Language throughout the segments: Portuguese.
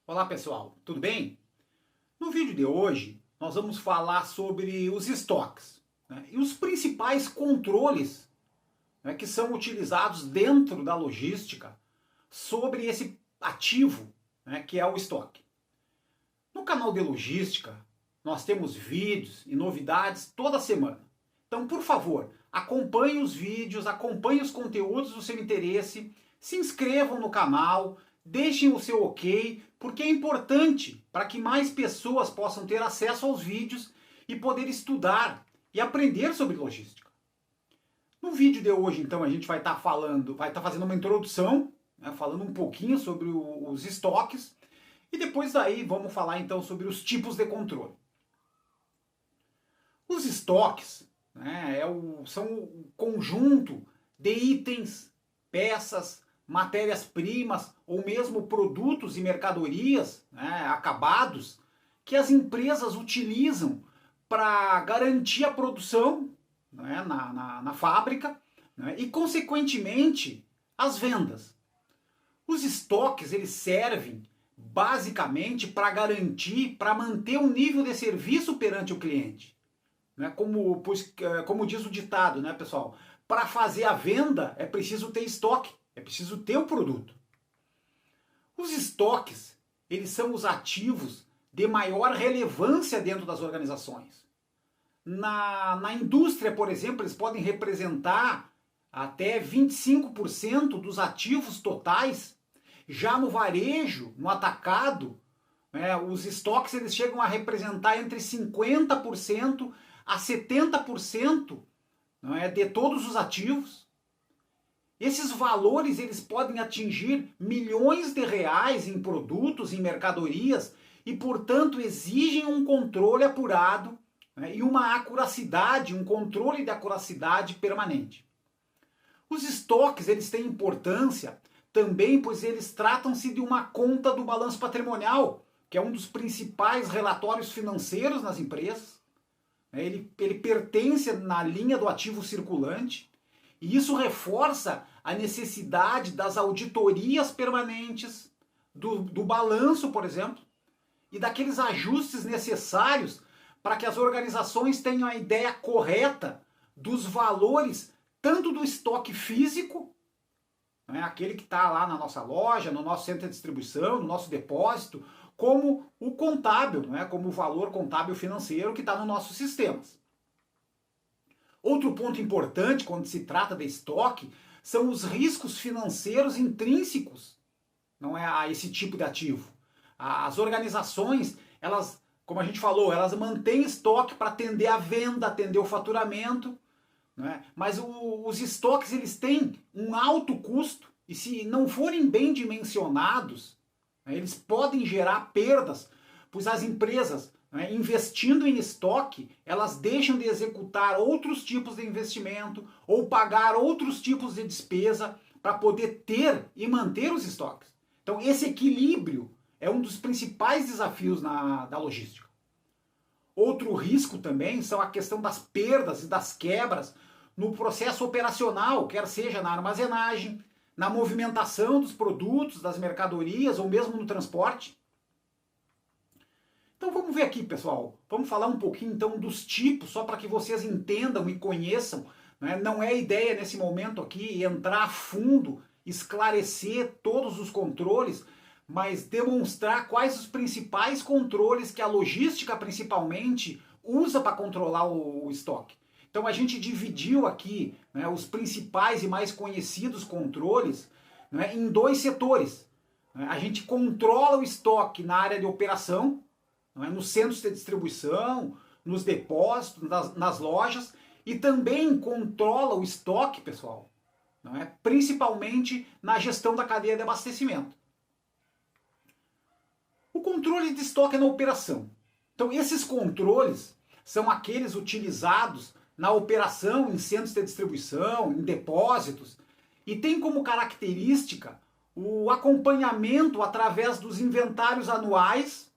Olá pessoal, tudo bem? No vídeo de hoje nós vamos falar sobre os estoques, né, e os principais controles, né, que são utilizados dentro da logística sobre esse ativo, né, que é o estoque. No canal de logística nós temos vídeos e novidades toda semana. Então, por favor, acompanhe os vídeos, acompanhe os conteúdos do seu interesse, se inscrevam no canal, deixem o seu ok, porque é importante para que mais pessoas possam ter acesso aos vídeos e poder estudar e aprender sobre logística. No vídeo de hoje, então, a gente vai estar fazendo uma introdução, né, falando um pouquinho sobre os estoques, e depois daí vamos falar então sobre os tipos de controle. Os estoques, né, são o conjunto de itens, peças, matérias-primas ou mesmo produtos e mercadorias, né, acabados que as empresas utilizam para garantir a produção, né, na fábrica, né, e consequentemente as vendas. Os estoques eles servem basicamente para garantir, para manter um nível de serviço perante o cliente. Né? Como diz o ditado, né, pessoal? Para fazer a venda é preciso ter estoque, é preciso ter o produto. Os estoques, eles são os ativos de maior relevância dentro das organizações. Na indústria, por exemplo, eles podem representar até 25% dos ativos totais. Já no varejo, no atacado, né, os estoques eles chegam a representar entre 50% a 70%, não é, de todos os ativos. Esses valores eles podem atingir milhões de reais em produtos, em mercadorias, e, portanto, exigem um controle apurado, né, e uma acuracidade, um controle de acuracidade permanente. Os estoques eles têm importância também, pois eles tratam-se de uma conta do balanço patrimonial, que é um dos principais relatórios financeiros nas empresas. Ele pertence na linha do ativo circulante, e isso reforça a necessidade das auditorias permanentes, do balanço, por exemplo, e daqueles ajustes necessários para que as organizações tenham a ideia correta dos valores, tanto do estoque físico, né, aquele que está lá na nossa loja, no nosso centro de distribuição, no nosso depósito, como o contábil, né, como o valor contábil financeiro que está nos nossos sistemas. Outro ponto importante quando se trata de estoque são os riscos financeiros intrínsecos, não é, a esse tipo de ativo. As organizações, elas, como a gente falou, elas mantêm estoque para atender a venda, atender o faturamento, né? Mas os estoques eles têm um alto custo e se não forem bem dimensionados, né, eles podem gerar perdas, pois as empresas, né, investindo em estoque, elas deixam de executar outros tipos de investimento ou pagar outros tipos de despesa para poder ter e manter os estoques. Então esse equilíbrio é um dos principais desafios da logística. Outro risco também são a questão das perdas e das quebras no processo operacional, quer seja na armazenagem, na movimentação dos produtos, das mercadorias ou mesmo no transporte. Então vamos ver aqui, pessoal. Vamos falar um pouquinho então dos tipos, só para que vocês entendam e conheçam. Né? Não é ideia nesse momento aqui entrar a fundo, esclarecer todos os controles, mas demonstrar quais os principais controles que a logística principalmente usa para controlar o estoque. Então a gente dividiu aqui, né, os principais e mais conhecidos controles, né, em dois setores. A gente controla o estoque na área de operação, né, nos centros de distribuição, nos depósitos, nas lojas, e também controla o estoque, pessoal, né, principalmente na gestão da cadeia de abastecimento. O controle de estoque é na operação. Então esses controles são aqueles utilizados na operação em centros de distribuição, em depósitos, e tem como característica o acompanhamento através dos inventários anuais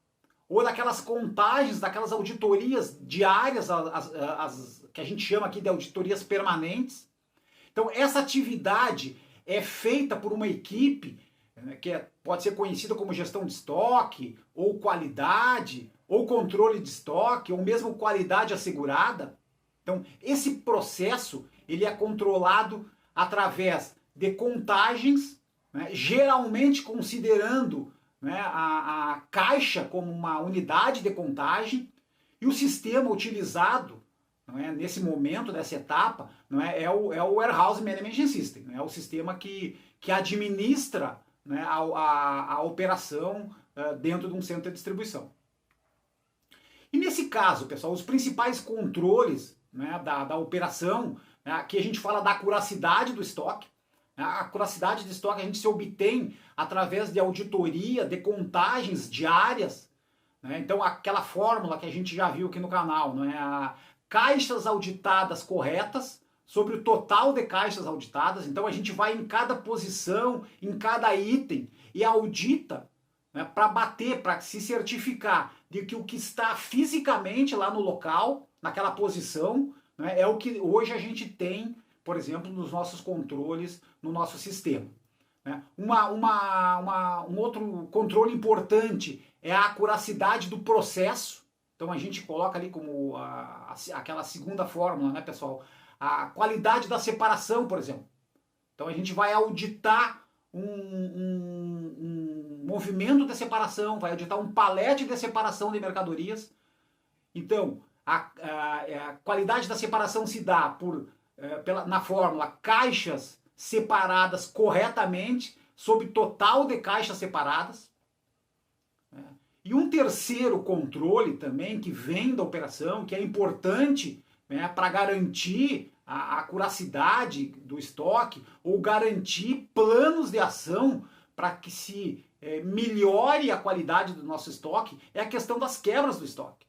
ou daquelas contagens, daquelas auditorias diárias, as que a gente chama aqui de auditorias permanentes. Então essa atividade é feita por uma equipe, né, pode ser conhecida como gestão de estoque, ou qualidade, ou controle de estoque, ou mesmo qualidade assegurada. Então, esse processo ele é controlado através de contagens, né, geralmente considerando, né, a caixa como uma unidade de contagem, e o sistema utilizado, não é, nesse momento, nessa etapa, não é, é o Warehouse Management System, é o sistema que administra, né, a operação dentro de um centro de distribuição. E nesse caso, pessoal, os principais controles, né, da operação, né, aqui a gente fala da acuracidade do estoque. A acuracidade de estoque a gente se obtém através de auditoria, de contagens diárias, né? Então aquela fórmula que a gente já viu aqui no canal, né? Caixas auditadas corretas sobre o total de caixas auditadas. Então a gente vai em cada posição, em cada item e audita, né, para bater, para se certificar de que o que está fisicamente lá no local, naquela posição, né, é o que hoje a gente tem, por exemplo, nos nossos controles, no nosso sistema. Né? Um outro controle importante é a acuracidade do processo. Então a gente coloca ali como aquela segunda fórmula, né, pessoal? A qualidade da separação, por exemplo. Então a gente vai auditar um movimento de separação, vai auditar um palete de separação de mercadorias. Então, a qualidade da separação se dá na fórmula caixas separadas corretamente sobre total de caixas separadas. E um terceiro controle também que vem da operação, que é importante, né, para garantir a acuracidade do estoque ou garantir planos de ação para que se melhore a qualidade do nosso estoque, é a questão das quebras do estoque.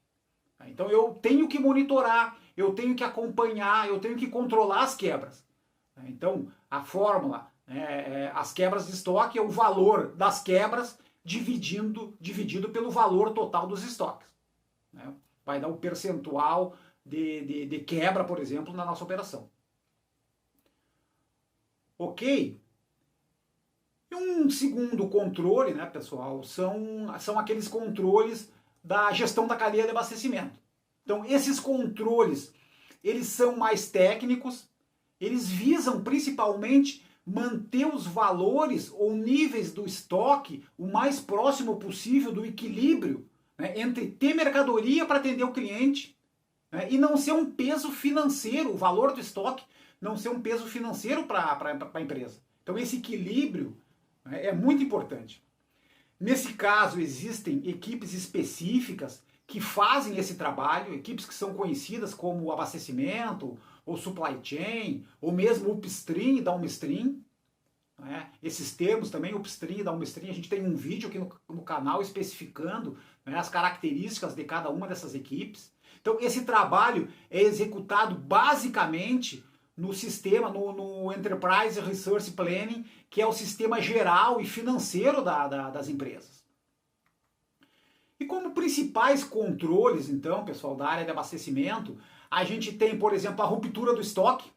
Então eu tenho que monitorar, eu tenho que acompanhar, eu tenho que controlar as quebras. Então a fórmula, as quebras de estoque é o valor das quebras dividido pelo valor total dos estoques. Né? Vai dar o percentual de quebra, por exemplo, na nossa operação. Ok? E um segundo controle, né, pessoal, são aqueles controles da gestão da cadeia de abastecimento. Então, esses controles, eles são mais técnicos, eles visam principalmente manter os valores ou níveis do estoque o mais próximo possível do equilíbrio, né, entre ter mercadoria para atender o cliente, né, e não ser um peso financeiro, o valor do estoque não ser um peso financeiro para a empresa. Então esse equilíbrio, né, é muito importante. Nesse caso existem equipes específicas que fazem esse trabalho, equipes que são conhecidas como abastecimento, ou supply chain, ou mesmo upstream e downstream. Né? Esses termos também, upstream e downstream, a gente tem um vídeo aqui no canal especificando, né, as características de cada uma dessas equipes. Então esse trabalho é executado basicamente no sistema, no Enterprise Resource Planning, que é o sistema geral e financeiro das empresas. E como principais controles, então, pessoal, da área de abastecimento, a gente tem, por exemplo, a ruptura do estoque.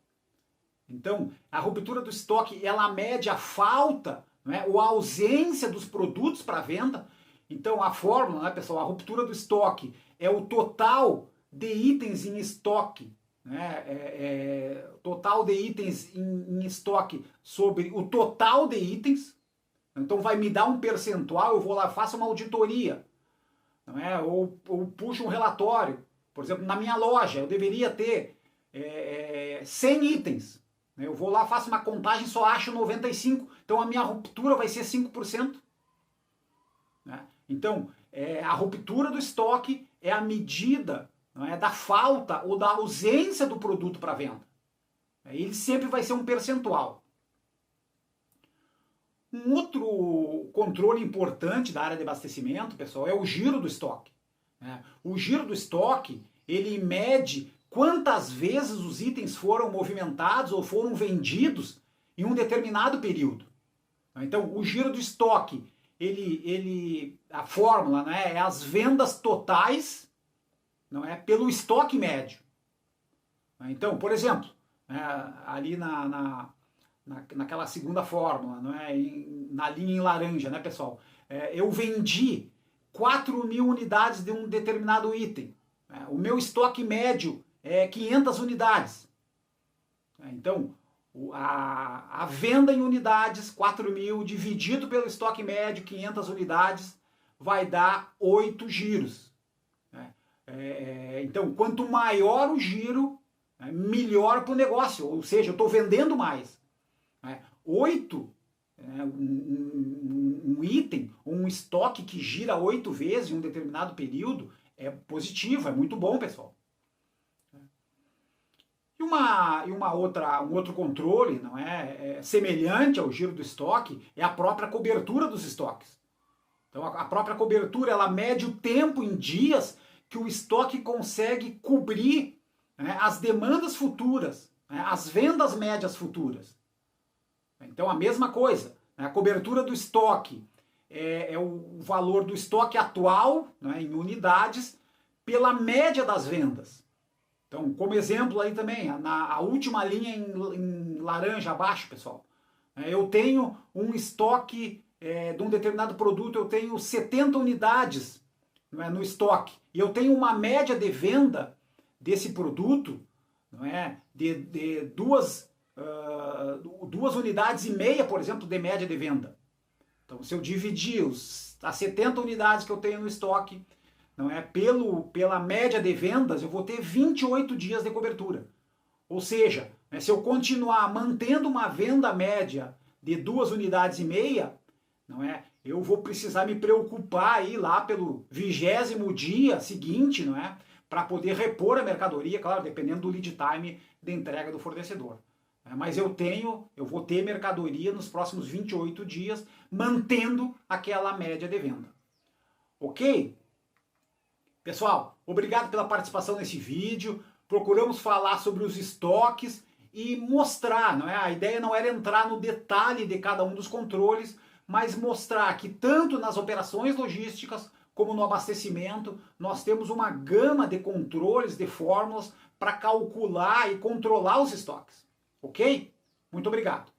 Então, a ruptura do estoque, ela mede a falta, né, ou a ausência dos produtos para venda. Então, a fórmula, né, pessoal, a ruptura do estoque é o total de itens em estoque, né, total de itens em estoque sobre o total de itens. Então, vai me dar um percentual, eu vou lá, faço uma auditoria, não é? Ou puxo um relatório. Por exemplo, na minha loja, eu deveria ter 100 itens. Eu vou lá, faço uma contagem, só acho 95. Então, a minha ruptura vai ser 5%. Né? Então, a ruptura do estoque é a medida, não é, da falta ou da ausência do produto para venda. Ele sempre vai ser um percentual. Um outro controle importante da área de abastecimento, pessoal, é o giro do estoque. O giro do estoque, ele mede quantas vezes os itens foram movimentados ou foram vendidos em um determinado período. Então, o giro do estoque, a fórmula, né, é as vendas totais, não é, pelo estoque médio. Então, por exemplo, ali naquela segunda fórmula, não é? Na linha em laranja, né, pessoal? Eu vendi 4.000 unidades de um determinado item. O meu estoque médio é 500 unidades. Então, a venda em unidades, 4.000, dividido pelo estoque médio, 500 unidades, vai dar 8 giros. Então, quanto maior o giro, melhor para o negócio, ou seja, eu estou vendendo mais. 8, um item, um estoque que gira 8 vezes em um determinado período, é positivo, é muito bom, pessoal. E um outro controle, não semelhante ao giro do estoque, é a própria cobertura dos estoques. Então, a própria cobertura, ela mede o tempo em dias que o estoque consegue cobrir, as demandas futuras, as vendas médias futuras. Então, a mesma coisa, a cobertura do estoque é o valor do estoque atual, em unidades, pela média das vendas. Então, como exemplo aí também, a última linha em laranja abaixo, pessoal, eu tenho um estoque de um determinado produto, eu tenho 70 unidades no estoque, e eu tenho uma média de venda desse produto, de 2 unidades e meia, por exemplo, de média de venda. Então, se eu dividir as 70 unidades que eu tenho no estoque, pela média de vendas, eu vou ter 28 dias de cobertura. Ou seja, se eu continuar mantendo uma venda média de 2 unidades e meia, eu vou precisar me preocupar aí lá pelo 20º dia seguinte, para poder repor a mercadoria, claro, dependendo do lead time de entrega do fornecedor. Mas eu vou ter mercadoria nos próximos 28 dias, mantendo aquela média de venda. Ok? Pessoal, obrigado pela participação nesse vídeo. Procuramos falar sobre os estoques e mostrar, a ideia não era entrar no detalhe de cada um dos controles, mas mostrar que tanto nas operações logísticas como no abastecimento, nós temos uma gama de controles, de fórmulas para calcular e controlar os estoques. Ok? Muito obrigado.